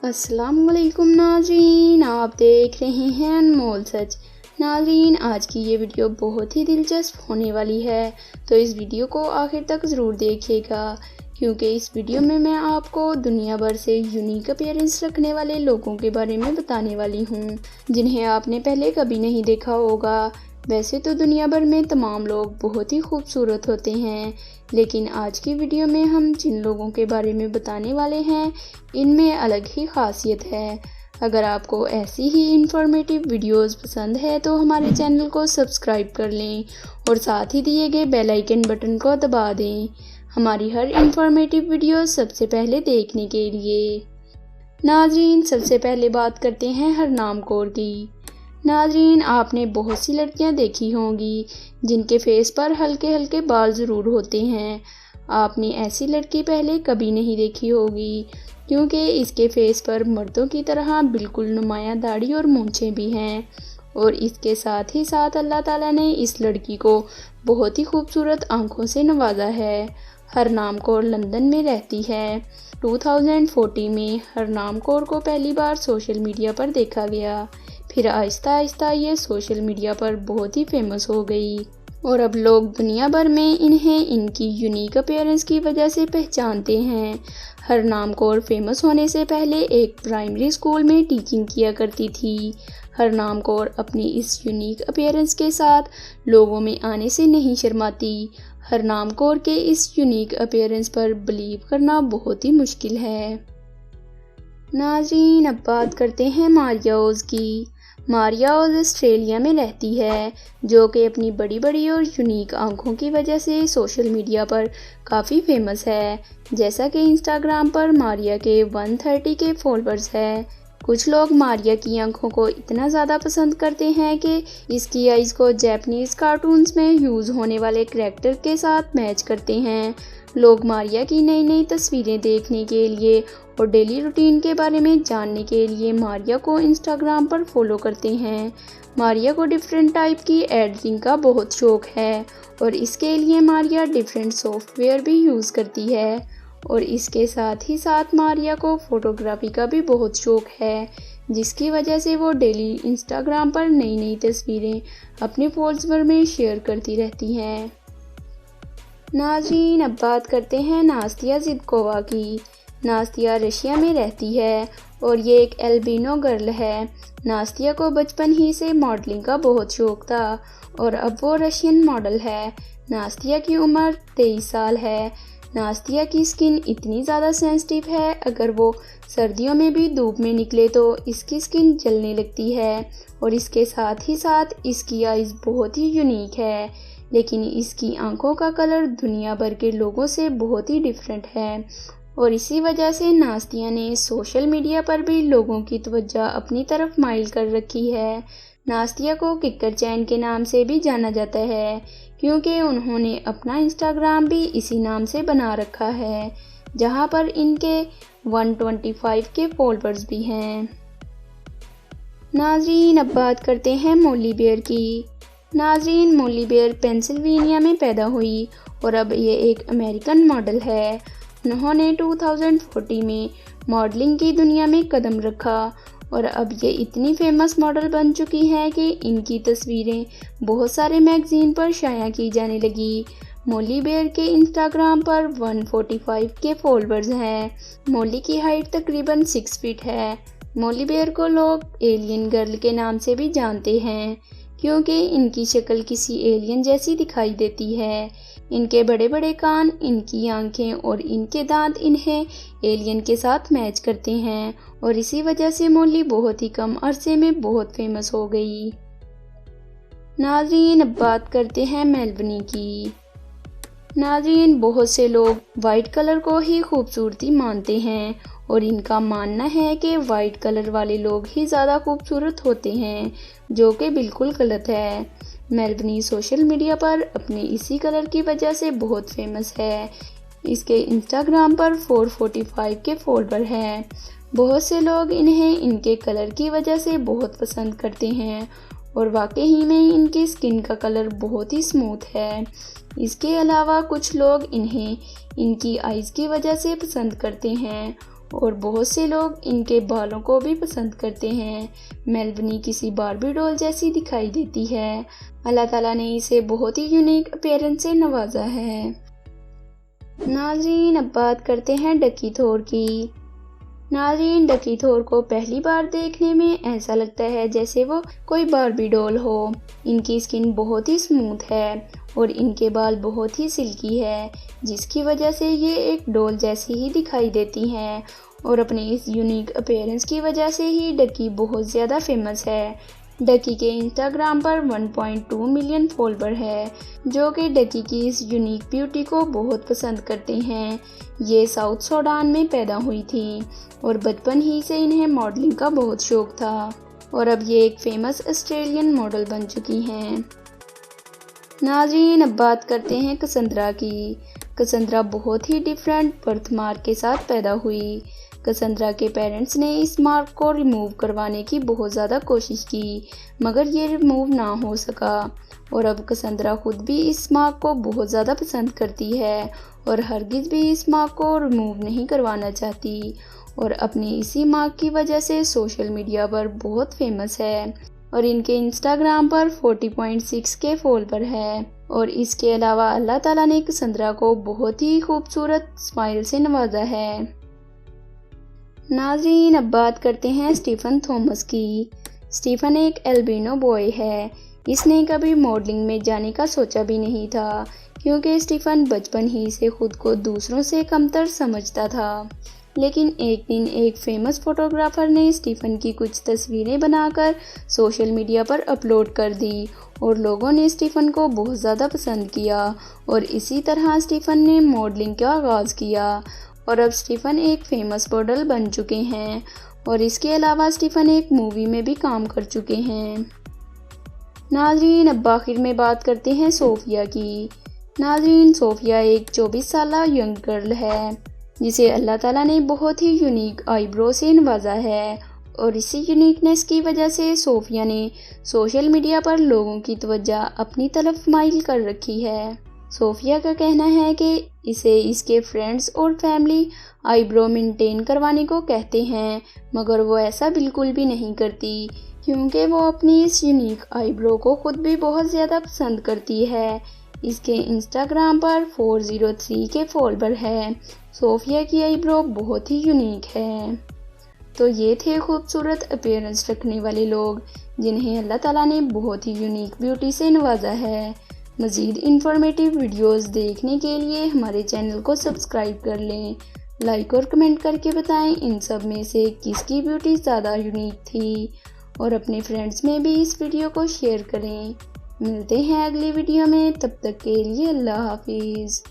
अस्सलाम वालेकुम नाज़रीन, आप देख रहे हैं अनमोल सच। नाज़रीन, आज की ये वीडियो बहुत ही दिलचस्प होने वाली है, तो इस वीडियो को आखिर तक ज़रूर देखिएगा, क्योंकि इस वीडियो में मैं आपको दुनिया भर से यूनिक अपीयरेंस रखने वाले लोगों के बारे में बताने वाली हूँ, जिन्हें आपने पहले कभी नहीं देखा होगा। वैसे तो दुनिया भर में तमाम लोग बहुत ही खूबसूरत होते हैं, लेकिन आज की वीडियो में हम जिन लोगों के बारे में बताने वाले हैं, इनमें अलग ही खासियत है। अगर आपको ऐसी ही इंफॉर्मेटिव वीडियोस पसंद है तो हमारे चैनल को सब्सक्राइब कर लें और साथ ही दिए गए बेल आइकन बटन को दबा दें, हमारी हर इंफॉर्मेटिव वीडियो सबसे पहले देखने के लिए। नाज़रीन, सबसे पहले बात करते हैं हरनाम कौर की। नाज़रीन, आपने बहुत सी लड़कियां देखी होंगी जिनके फेस पर हल्के हल्के बाल ज़रूर होते हैं। आपने ऐसी लड़की पहले कभी नहीं देखी होगी, क्योंकि इसके फेस पर मर्दों की तरह बिल्कुल नुमायां दाढ़ी और मूंछें भी हैं। और इसके साथ ही साथ अल्लाह ताला ने इस लड़की को बहुत ही खूबसूरत आंखों से नवाजा है। हरनाम कौर लंदन में रहती है। 2014 में हरनाम कौर को पहली बार सोशल मीडिया पर देखा गया, फिर आहिस्ता आहिस्ता ये सोशल मीडिया पर बहुत ही फेमस हो गई और अब लोग दुनिया भर में इन्हें इनकी यूनिक अपीयरेंस की वजह से पहचानते हैं। हरनाम कौर फेमस होने से पहले एक प्राइमरी स्कूल में टीचिंग किया करती थी। हरनाम कौर अपनी इस यूनिक अपीयरेंस के साथ लोगों में आने से नहीं शर्माती। हरनाम कौर के इस यूनिक अपीयरेंस पर बिलीव करना बहुत ही मुश्किल है। नाज़रीन, अब बात करते हैं मारिया ओज की। मारिया ओज ऑस्ट्रेलिया में रहती है, जो कि अपनी बड़ी बड़ी और यूनिक आंखों की वजह से सोशल मीडिया पर काफ़ी फेमस है। जैसा कि इंस्टाग्राम पर मारिया के 130 के फॉलोअर्स हैं। कुछ लोग मारिया की आंखों को इतना ज़्यादा पसंद करते हैं कि इसकी आइज़ को जापानीज़ कार्टून्स में यूज़ होने वाले करैक्टर के साथ मैच करते हैं। लोग मारिया की नई नई तस्वीरें देखने के लिए और डेली रूटीन के बारे में जानने के लिए मारिया को इंस्टाग्राम पर फॉलो करते हैं। मारिया को डिफरेंट टाइप की एडिटिंग का बहुत शौक है और इसके लिए मारिया डिफरेंट सॉफ्टवेयर भी यूज़ करती है। और इसके साथ ही साथ मारिया को फोटोग्राफी का भी बहुत शौक है, जिसकी वजह से वो डेली इंस्टाग्राम पर नई नई तस्वीरें अपने फॉलोअर्स में शेयर करती रहती हैं। नाज़रीन, अब बात करते हैं नास्तिया ज़िदकोवा की। नास्तिया रशिया में रहती है और ये एक एल्बिनो गर्ल है। नास्तिया को बचपन ही से मॉडलिंग का बहुत शौक था और अब वो रशियन मॉडल है। नास्तिया की उम्र 23 साल है। नास्तिया की स्किन इतनी ज़्यादा सेंसिटिव है, अगर वो सर्दियों में भी धूप में निकले तो इसकी स्किन जलने लगती है। और इसके साथ ही साथ इसकी आइज़ बहुत ही यूनिक है, लेकिन इसकी आंखों का कलर दुनिया भर के लोगों से बहुत ही डिफरेंट है। और इसी वजह से नास्तिया ने सोशल मीडिया पर भी लोगों की तवज्जो अपनी तरफ माइल कर रखी है। नास्तिया को किक्कर चैन के नाम से भी जाना जाता है, क्योंकि उन्होंने अपना इंस्टाग्राम भी इसी नाम से बना रखा है, जहां पर इनके 125 के फॉलोअर्स भी हैं। नाज़रीन, अब बात करते हैं मोली बेयर की। नाज़रीन, मोली बेयर पेंसिल्वेनिया में पैदा हुई और अब ये एक अमेरिकन मॉडल है। उन्होंने 2040 में मॉडलिंग की दुनिया में कदम रखा और अब ये इतनी फेमस मॉडल बन चुकी हैं कि इनकी तस्वीरें बहुत सारे मैगज़ीन पर शाया की जाने लगी। मोली बेयर के इंस्टाग्राम पर 145 के फॉलोअर्स हैं। मोली की हाइट तकरीबन 6 फीट है। मोली बेयर को लोग एलियन गर्ल के नाम से भी जानते हैं, क्योंकि इनकी शक्ल किसी एलियन जैसी दिखाई देती है। इनके बड़े बड़े कान, इनकी आंखें और इनके दांत इन्हें एलियन के साथ मैच करते हैं और इसी वजह से मोली बहुत ही कम अरसे में बहुत फेमस हो गई। नाज़रीन, अब बात करते हैं मेलबनी की। नाज़रीन, बहुत से लोग वाइट कलर को ही खूबसूरती मानते हैं और इनका मानना है कि वाइट कलर वाले लोग ही ज़्यादा खूबसूरत होते हैं, जो कि बिल्कुल गलत है। मेलबनी सोशल मीडिया पर अपने इसी कलर की वजह से बहुत फेमस है। इसके इंस्टाग्राम पर 445 के फॉलोअर हैं। बहुत से लोग इन्हें इनके कलर की वजह से बहुत पसंद करते हैं और वाकई में इनकी स्किन का कलर बहुत ही स्मूथ है। इसके अलावा कुछ लोग इन्हें इनकी आइज़ की वजह से पसंद करते हैं اور بہت سے لوگ ان کے بالوں کو بھی پسند کرتے ہیں۔ میلبنی کسی باربی ڈول جیسی دکھائی دیتی ہے۔ اللہ تعالیٰ نے اسے بہت ہی یونیک اپیرنس سے نوازا ہے۔ ناظرین، اب بات کرتے ہیں ڈکی تھور کی۔ ناظرین، ڈکی تھور کو پہلی بار دیکھنے میں ایسا لگتا ہے جیسے وہ کوئی باربی ڈول ہو۔ ان کی اسکن بہت ہی اسموتھ ہے اور ان کے بال بہت ہی سلکی ہے، جس کی وجہ سے یہ ایک ڈول جیسی ہی دکھائی دیتی ہیں، اور اپنے اس یونیک اپیرنس کی وجہ سے ہی ڈکی بہت زیادہ فیمس ہے۔ ڈکی کے انسٹاگرام پر 1.2 ملین فالوور ہے، جو کہ ڈکی کی اس یونیک بیوٹی کو بہت پسند کرتے ہیں۔ یہ ساؤتھ سوڈان میں پیدا ہوئی تھی اور بچپن ہی سے انہیں ماڈلنگ کا بہت شوق تھا، اور اب یہ ایک فیمس آسٹریلین ماڈل بن چکی ہیں۔ ناظرین، اب بات کرتے ہیں کسندرا کی۔ کسندرا بہت ہی ڈیفرنٹ برتھ مارک کے ساتھ پیدا ہوئی۔ کسندرا کے پیرنٹس نے اس مارک کو ریموو کروانے کی بہت زیادہ کوشش کی، مگر یہ ریموو نہ ہو سکا، اور اب کسندرا خود بھی اس مارک کو بہت زیادہ پسند کرتی ہے اور ہرگز بھی اس مارک کو ریموو نہیں کروانا چاہتی، اور اپنی اسی مارک کی وجہ سے سوشل میڈیا پر بہت فیمس ہے، اور ان کے انسٹاگرام پر 40.6 کے فالوور ہے۔ اور اس کے علاوہ اللہ تعالیٰ نے کسندرا کو بہت ہی خوبصورت اسمائل سے نوازا ہے۔ ناظرین، اب بات کرتے ہیں اسٹیفن تھامس کی۔ اسٹیفن ایک البینو بوائے ہے۔ اس نے کبھی ماڈلنگ میں جانے کا سوچا بھی نہیں تھا، کیونکہ اسٹیفن بچپن ہی سے خود کو دوسروں سے کمتر سمجھتا تھا۔ لیکن ایک دن ایک فیمس فوٹوگرافر نے اسٹیفن کی کچھ تصویریں بنا کر سوشل میڈیا پر اپلوڈ کر دی، اور لوگوں نے اسٹیفن کو بہت زیادہ پسند کیا، اور اسی طرح اسٹیفن نے ماڈلنگ کا آغاز کیا، اور اب اسٹیفن ایک فیمس ماڈل بن چکے ہیں، اور اس کے علاوہ اسٹیفن ایک مووی میں بھی کام کر چکے ہیں۔ ناظرین، اب آخر میں بات کرتے ہیں صوفیہ کی۔ ناظرین، صوفیہ ایک 24 سالہ ینگ گرل ہے، جسے اللہ تعالیٰ نے بہت ہی یونیک آئی برو سے نوازا ہے، اور اسی یونیکنیس کی وجہ سے صوفیہ نے سوشل میڈیا پر لوگوں کی توجہ اپنی طرف مائل کر رکھی ہے۔ صوفیہ کا کہنا ہے کہ اسے اس کے فرینڈز اور فیملی آئی برو مینٹین کروانے کو کہتے ہیں، مگر وہ ایسا بالکل بھی نہیں کرتی، کیونکہ وہ اپنی اس یونیک آئی برو کو خود بھی بہت زیادہ پسند کرتی ہے۔ اس کے انسٹاگرام پر 403 کے فالوور ہے۔ صوفیہ کی آئی برو بہت ہی یونیک ہے۔ تو یہ تھے خوبصورت اپیرنس رکھنے والے لوگ، جنہیں اللہ تعالیٰ نے بہت ہی یونیک بیوٹی سے نوازا ہے۔ مزید انفارمیٹیو ویڈیوز دیکھنے کے لیے ہمارے چینل کو سبسکرائب کر لیں، لائک اور کمنٹ کر کے بتائیں ان سب میں سے کس کی بیوٹی زیادہ یونیک تھی، اور اپنے فرینڈز میں بھی اس ویڈیو کو شیئر کریں۔ ملتے ہیں اگلی ویڈیو میں، تب تک کے لیے اللہ حافظ۔